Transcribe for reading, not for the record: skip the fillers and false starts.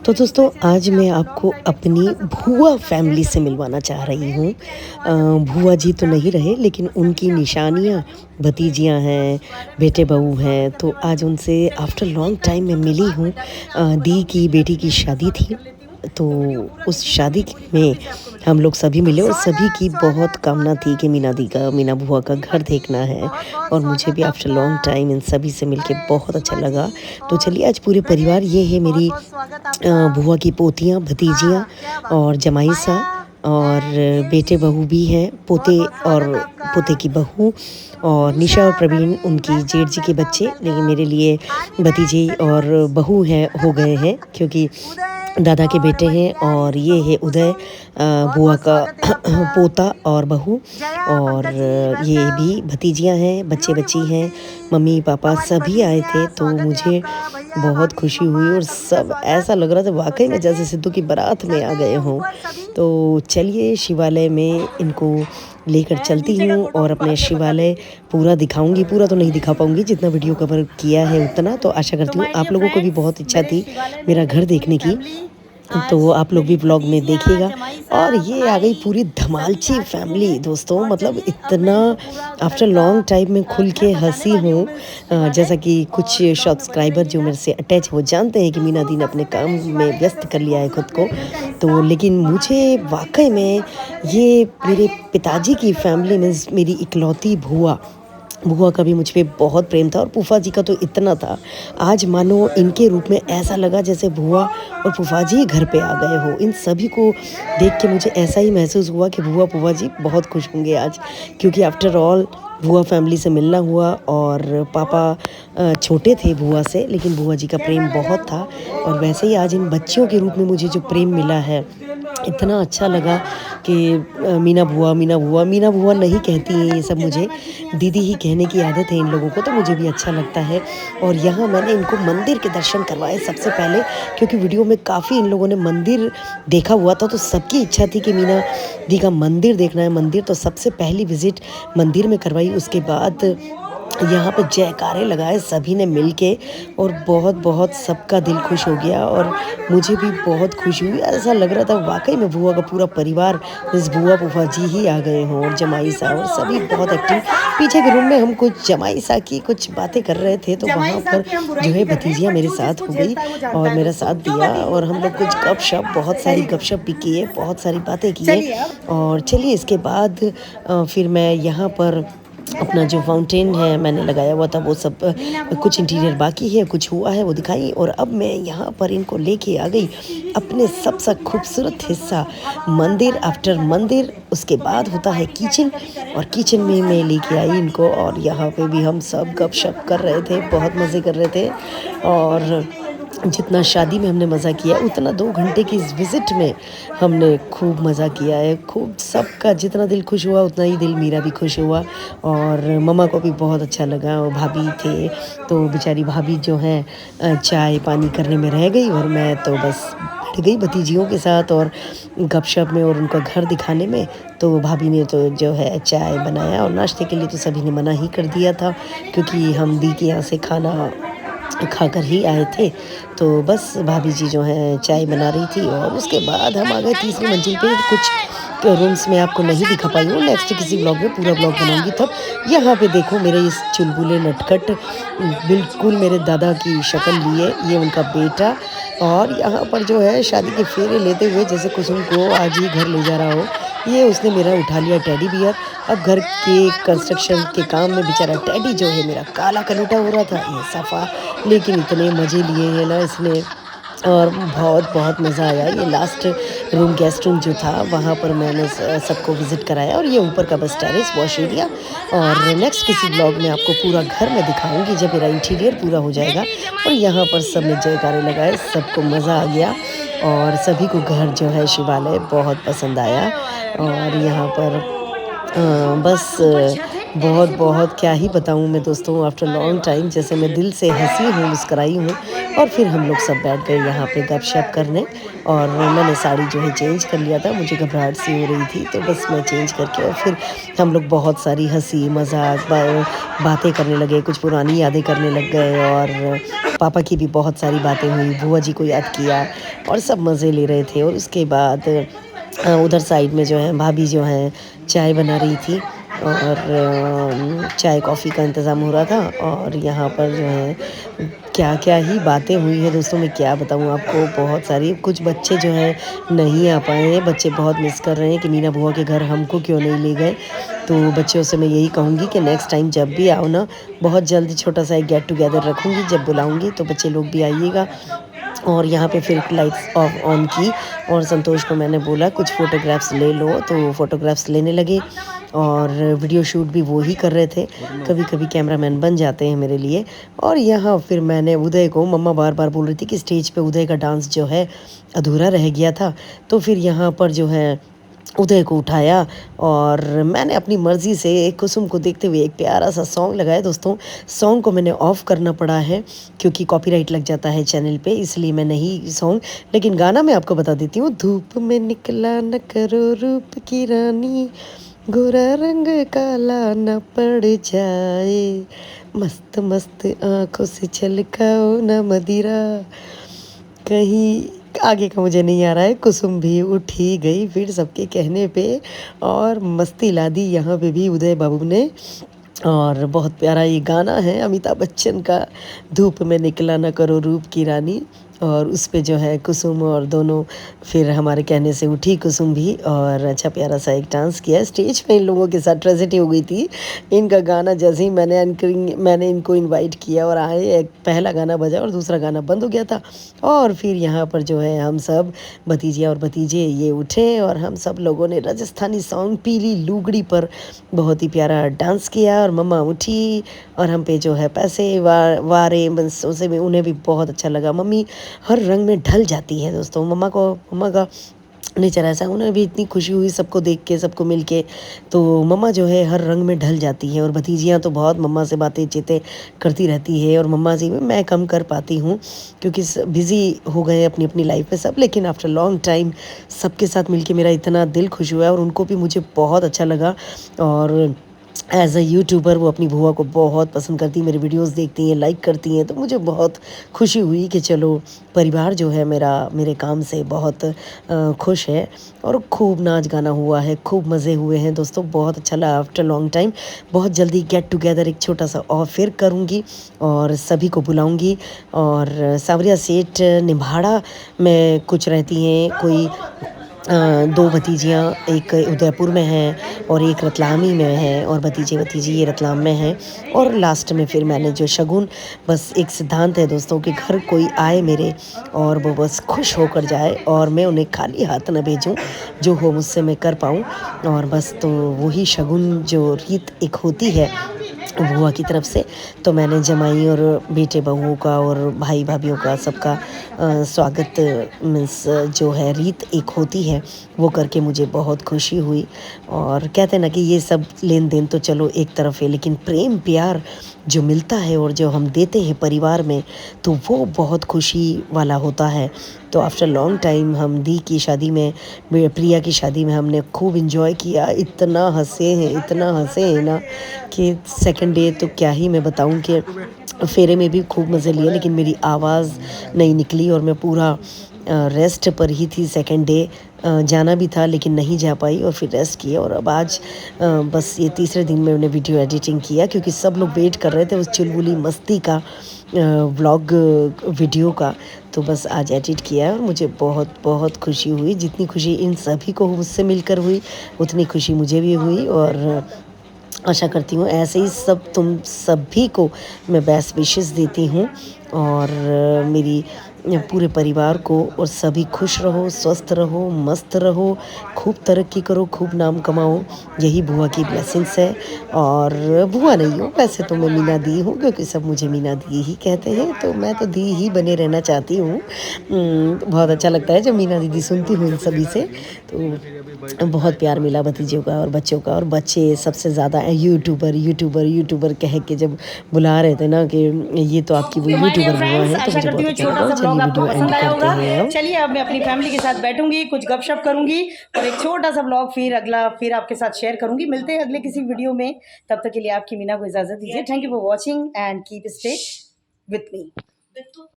तो दोस्तों आज मैं आपको अपनी भूआ फैमिली से मिलवाना चाह रही हूँ। भूआ जी तो नहीं रहे लेकिन उनकी निशानियाँ भतीजियाँ हैं, बेटे बहू हैं, तो आज उनसे आफ्टर लॉन्ग टाइम मैं मिली हूँ। दी की बेटी की शादी थी, तो उस शादी में हम लोग सभी मिले और सभी की बहुत कामना थी कि मीना दी का, मीना बुआ का घर देखना है और मुझे भी आफ्टर लॉन्ग टाइम इन सभी से मिलके बहुत अच्छा लगा। तो चलिए आज पूरे परिवार ये है मेरी बुआ की पोतियाँ, भतीजियाँ और जमाई साहब और बेटे बहू भी हैं, पोते और पोते की बहू और निशा और प्रवीण उनकी जेठ जी के बच्चे, लेकिन मेरे लिए भतीजे और बहू हैं हो गए हैं क्योंकि दादा के बेटे हैं और ये है उदय बुआ का पोता और बहू और ये भी भतीजियाँ हैं, बच्चे-बच्ची हैं, मम्मी-पापा सभी आए थे तो मुझे बहुत खुशी हुई और सब ऐसा लग रहा था वाक़ई में जैसे सिद्धू की बारात में आ गए हों। तो चलिए शिवालय में इनको लेकर चलती हूँ और अपने शिवालय पूरा दिखाऊँगी, पूरा तो नहीं दिखा पाऊँगी जितना वीडियो कवर किया है उतना, तो आशा करती हूँ आप लोगों को भी बहुत इच्छा थी मेरा घर देखने की। तो आप लोग भी व्लॉग में देखिएगा और ये आ गई पूरी धमालची फैमिली दोस्तों, मतलब इतना आफ्टर लॉन्ग टाइम में खुल के हंसी हूँ। जैसा कि कुछ सब्सक्राइबर जो मेरे से अटैच वो जानते हैं कि मीना दी ने अपने काम में व्यस्त कर लिया है खुद को, तो लेकिन मुझे वाकई में ये मेरे पिताजी की फैमिली में मेरी इकलौती बुआ बुआ का भी मुझ पे बहुत प्रेम था और फूफा जी का तो इतना था। आज मानो इनके रूप में ऐसा लगा जैसे बुआ और फूफा जी घर पे आ गए हो। इन सभी को देख के मुझे ऐसा ही महसूस हुआ कि बुआ फूफा जी बहुत खुश होंगे आज, क्योंकि आफ्टर ऑल बुआ फैमिली से मिलना हुआ और पापा छोटे थे बुआ से, लेकिन बुआ जी का प्रेम बहुत था और वैसे ही आज इन बच्चियों के रूप में मुझे जो प्रेम मिला है, इतना अच्छा लगा कि मीना बुआ, मीना बुआ, मीना बुआ नहीं कहती हैं ये सब मुझे, दीदी ही कहने की आदत है इन लोगों को, तो मुझे भी अच्छा लगता है। और यहाँ मैंने इनको मंदिर के दर्शन करवाए सबसे पहले, क्योंकि वीडियो में काफ़ी इन लोगों ने मंदिर देखा हुआ था, तो सबकी इच्छा थी कि मीना दी का मंदिर देखना है मंदिर, तो सबसे पहली विज़िट मंदिर में करवाई। उसके बाद यहाँ पे जयकारे लगाए सभी ने मिलके और बहुत-बहुत सबका दिल खुश हो गया और मुझे भी बहुत खुशी हुई। ऐसा लग रहा था वाक़ई में बुआ का पूरा परिवार, बस बुआ फूफा जी ही आ गए हों और जमाई साहब और सभी बहुत एक्टिव। पीछे के रूम में हम कुछ जमाई साहब की कुछ बातें कर रहे थे, तो वहाँ पर जो है भतीजियाँ मेरे साथ हो गई और मेरा साथ दिया और हम लोग कुछ गपशप, बहुत सारी गपशप भी किए, बहुत सारी बातें किए। और चलिए इसके बाद फिर मैं यहाँ पर अपना जो फाउंटेन है मैंने लगाया हुआ था वो सब कुछ इंटीरियर बाकी है, कुछ हुआ है वो दिखाई, और अब मैं यहाँ पर इनको लेके आ गई अपने सबसे खूबसूरत हिस्सा मंदिर आफ्टर मंदिर। उसके बाद होता है किचन और किचन में मैं लेके आई इनको और यहाँ पे भी हम सब गपशप कर रहे थे, बहुत मज़े कर रहे थे। और जितना शादी में हमने मज़ा किया उतना 2 घंटे की इस विज़िट में हमने खूब मज़ा किया है। खूब सबका जितना दिल खुश हुआ उतना ही दिल मेरा भी खुश हुआ और मम्मा को भी बहुत अच्छा लगा और भाभी थे, तो बेचारी भाभी जो हैं चाय पानी करने में रह गई और मैं तो बस बैठ गई भतीजियों के साथ और गपशप में और उनका घर दिखाने में। तो भाभी ने तो जो है चाय बनाया और नाश्ते के लिए तो सभी ने मना ही कर दिया था, क्योंकि हम दी के यहाँ से खाना खाकर ही आए थे। तो बस भाभी जी जो हैं चाय बना रही थी और उसके बाद हम आ गए तीसरी मंजिल पे। कुछ रूम्स में आपको नहीं दिखा पाई हूँ, नेक्स्ट किसी ब्लॉग में पूरा ब्लॉग बनाऊंगी तब। यहाँ पे देखो मेरे इस चुलबुले नटखट बिल्कुल मेरे दादा की शक्ल लिए, ये उनका बेटा, और यहाँ पर जो है शादी के फेरे लेते हुए जैसे कुसुम को आज ही घर ले जा रहा हो, ये उसने मेरा उठा लिया टेडी बियर। अब घर के कंस्ट्रक्शन के काम में बेचारा टेडी जो है मेरा काला कलूटा हो रहा था ये सफ़ा, लेकिन इतने मज़े लिए हैं ना इसने और बहुत मज़ा आया। ये लास्ट रूम गेस्ट रूम जो था वहाँ पर मैंने सबको विज़िट कराया और ये ऊपर का बस टेरेस वॉश एरिया। और नेक्स्ट किसी ब्लॉग में आपको पूरा घर मैं दिखाऊंगी जब मेरा इंटीरियर पूरा हो जाएगा। और यहाँ पर सब ने जयकारे लगाए, सबको मज़ा आ गया और सभी को घर जो है शिवालय बहुत पसंद आया। और यहाँ पर बस बहुत बहुत क्या ही बताऊँ मैं दोस्तों, आफ्टर लॉन्ग टाइम जैसे मैं दिल से हँसी हूँ, मुस्कुराई हूँ। और फिर हम लोग सब बैठ गए यहाँ पे गपशप करने। और मैंने साड़ी जो है चेंज कर लिया था, मुझे घबराहट सी हो रही थी, तो बस मैं चेंज करके और फिर हम लोग बहुत सारी हँसी मज़ाक बातें करने लगे, कुछ पुरानी यादें करने लग गए। और पापा की भी बहुत सारी बातें हुई, बुआ जी को याद किया और सब मज़े ले रहे थे। और उसके बाद उधर साइड में जो है भाभी जो हैं चाय बना रही थी। और चाय कॉफ़ी का इंतज़ाम हो रहा था। और यहाँ पर जो है क्या-क्या ही बातें हुई हैं दोस्तों, मैं क्या बताऊँ आपको, बहुत सारी। कुछ बच्चे जो हैं नहीं आ पाए हैं, बच्चे बहुत मिस कर रहे हैं कि मीना बुआ के घर हमको क्यों नहीं ले गए। तो बच्चों से मैं यही कहूँगी कि नेक्स्ट टाइम जब भी आओ ना, बहुत जल्द छोटा-सा एक गेट टुगेदर रखूँगी, जब बुलाऊँगी तो बच्चे लोग भी आइएगा। और यहाँ पे फिर लाइट्स ऑफ ऑन की और संतोष को मैंने बोला कुछ फ़ोटोग्राफ्स ले लो, तो फ़ोटोग्राफ्स लेने लगे। और वीडियो शूट भी वो ही कर रहे थे, कभी-कभी कैमरामैन बन जाते हैं मेरे लिए। और यहाँ फिर मैंने उदय को, मम्मा बार-बार बोल रही थी कि स्टेज पे उदय का डांस जो है अधूरा रह गया था, तो फिर यहाँ पर जो है उदय को उठाया। और मैंने अपनी मर्ज़ी से कुसुम को देखते हुए एक प्यारा-सा सॉन्ग लगाया दोस्तों। सॉन्ग को मैंने ऑफ़ करना पड़ा है क्योंकि कॉपीराइट लग जाता है चैनल पे, इसलिए मैं नहीं सॉन्ग, लेकिन गाना मैं आपको बता देती हूँ। धूप में निकला न करो रूप की रानी, गोरा रंग काला न पड़ जाए, मस्त-मस्त आँखों से छलकाओ न मदिरा। कहीं आगे का मुझे नहीं आ रहा है। कुसुम भी उठ ही गई फिर सबके कहने पे और मस्ती ला दी यहाँ पे भी उदय बाबू ने। और बहुत प्यारा ये गाना है अमिताभ बच्चन का, धूप में निकला न करो रूप की रानी। और उस पे जो है कुसुम और दोनों फिर हमारे कहने से उठी कुसुम भी और अच्छा प्यारा सा एक डांस किया। स्टेज पे इन लोगों के साथ ट्रेजेडी हो गई थी। इनका गाना जैसे ही मैंने इनको इनवाइट किया और आए, एक पहला गाना बजा और दूसरा गाना बंद हो गया था। और फिर यहाँ पर जो है हम सब भतीजिया और भतीजे ये उठे और हम सब लोगों ने राजस्थानी सॉन्ग पीली लुगड़ी पर बहुत ही प्यारा डांस किया। और मम्मा उठी और हम पे जो है पैसे वारे बस उसे भी उन्हें भी बहुत अच्छा लगा। मम्मी हर रंग में ढल जाती है दोस्तों। मम्मा का नेचर ऐसा है, उन्हें भी इतनी खुशी हुई सबको देख के, सबको मिल के। तो मम्मा जो है हर रंग में ढल जाती हैं और भतीजियाँ तो बहुत मम्मा से बातें चीतें करती रहती है। और मम्मा जी मैं कम कर पाती हूँ क्योंकि बिज़ी हो गए अपनी अपनी लाइफ में सब, लेकिन आफ्टर लॉन्ग टाइम सबके साथ मिलके मेरा इतना दिल खुश हुआ है और उनको भी मुझे बहुत अच्छा लगा। और एज़ अ यूट्यूबर वो अपनी बुआ को बहुत पसंद करती हैं, मेरे वीडियोस देखती हैं, लाइक करती हैं, तो मुझे बहुत खुशी हुई कि चलो परिवार जो है मेरा मेरे काम से बहुत खुश है। और खूब नाच गाना हुआ है, खूब मज़े हुए हैं दोस्तों, बहुत अच्छा लगा आफ्टर लॉन्ग टाइम। बहुत जल्दी गेट टुगेदर एक छोटा सा और फिर करूँगी और सभी को बुलाऊँगी। और सांवरिया सेठ निम्बाड़ा में कुछ रहती हैं, कोई 2 भतीजियाँ, एक उदयपुर में हैं और एक रतलामी में है और भतीजे-भतीजी ये रतलाम में हैं। और लास्ट में फिर मैंने जो शगुन, बस एक सिद्धांत है दोस्तों कि घर कोई आए मेरे और वो बस खुश होकर जाए और मैं उन्हें खाली हाथ ना भेजूँ, जो हो मुझसे मैं कर पाऊँ। और बस तो वही शगुन जो रीत एक होती है बुआ की तरफ से, तो मैंने जमाई और बेटे बहुओं का और भाई भाभीयों का सबका स्वागत मीन्स जो है रीत एक होती है वो करके मुझे बहुत खुशी हुई। और कहते हैं ना कि ये सब लेन देन तो चलो एक तरफ है, लेकिन प्रेम प्यार जो मिलता है और जो हम देते हैं परिवार में, तो वो बहुत खुशी वाला होता है। तो आफ्टर लॉन्ग टाइम हम दी की शादी में, प्रिया की शादी में हमने खूब इंजॉय किया, इतना हंसे हैं ना कि सेकंड डे तो क्या ही मैं बताऊं कि फेरे में भी खूब मज़े लिए, लेकिन मेरी आवाज़ नहीं निकली और मैं पूरा रेस्ट पर ही थी। सेकंड डे जाना भी था लेकिन नहीं जा पाई और फिर रेस्ट किया। और अब आज बस ये तीसरे दिन मैंने वीडियो एडिटिंग किया क्योंकि सब लोग वेट कर रहे थे उस चुलबुली मस्ती का व्लॉग वीडियो का। तो बस आज एडिट किया है और मुझे बहुत बहुत खुशी हुई। जितनी खुशी इन सभी को मुझसे मिलकर हुई उतनी खुशी मुझे भी हुई। और आशा करती हूँ ऐसे ही सब तुम सभी को मैं बेस्ट विशेस देती हूँ। और मेरी पूरे परिवार को और सभी खुश रहो, स्वस्थ रहो, मस्त रहो, खूब तरक्की करो, खूब नाम कमाओ, यही बुआ की ब्लेसिंग्स है। और बुआ नहीं हूँ, वैसे तो मैं मीना दी हूँ क्योंकि सब मुझे मीना दी ही कहते हैं, तो मैं तो दी ही बने रहना चाहती हूँ। बहुत अच्छा लगता है जब मीना दीदी सुनती हूँ इन सभी से, तो बहुत प्यार मिला भतीजियों का और बच्चों का। और बच्चे सबसे ज़्यादा यूट्यूबर यूट्यूबर यूट्यूबर कह के जब बुला रहे थे ना कि ये तो आपकी वो तो माय डियर यूट्यूबर बुआ फ्रेंड्स, हैं, तो आशा मुझे करती बहुत हूँ अच्छा छोटा लगा। और सा चलिए ब्लॉग आपको वीडियो एंड पसंद आया करते होगा। हैं अब। चलिए अब मैं अपनी फैमिली के साथ बैठूंगी, कुछ गपशप करूंगी और एक छोटा सा ब्लॉग फिर आपके साथ शेयर करूंगी। मिलते हैं अगले किसी वीडियो में, तब तक के लिए आपकी मीना को इजाजत दीजिए। Thank you for watching and keep stay with me.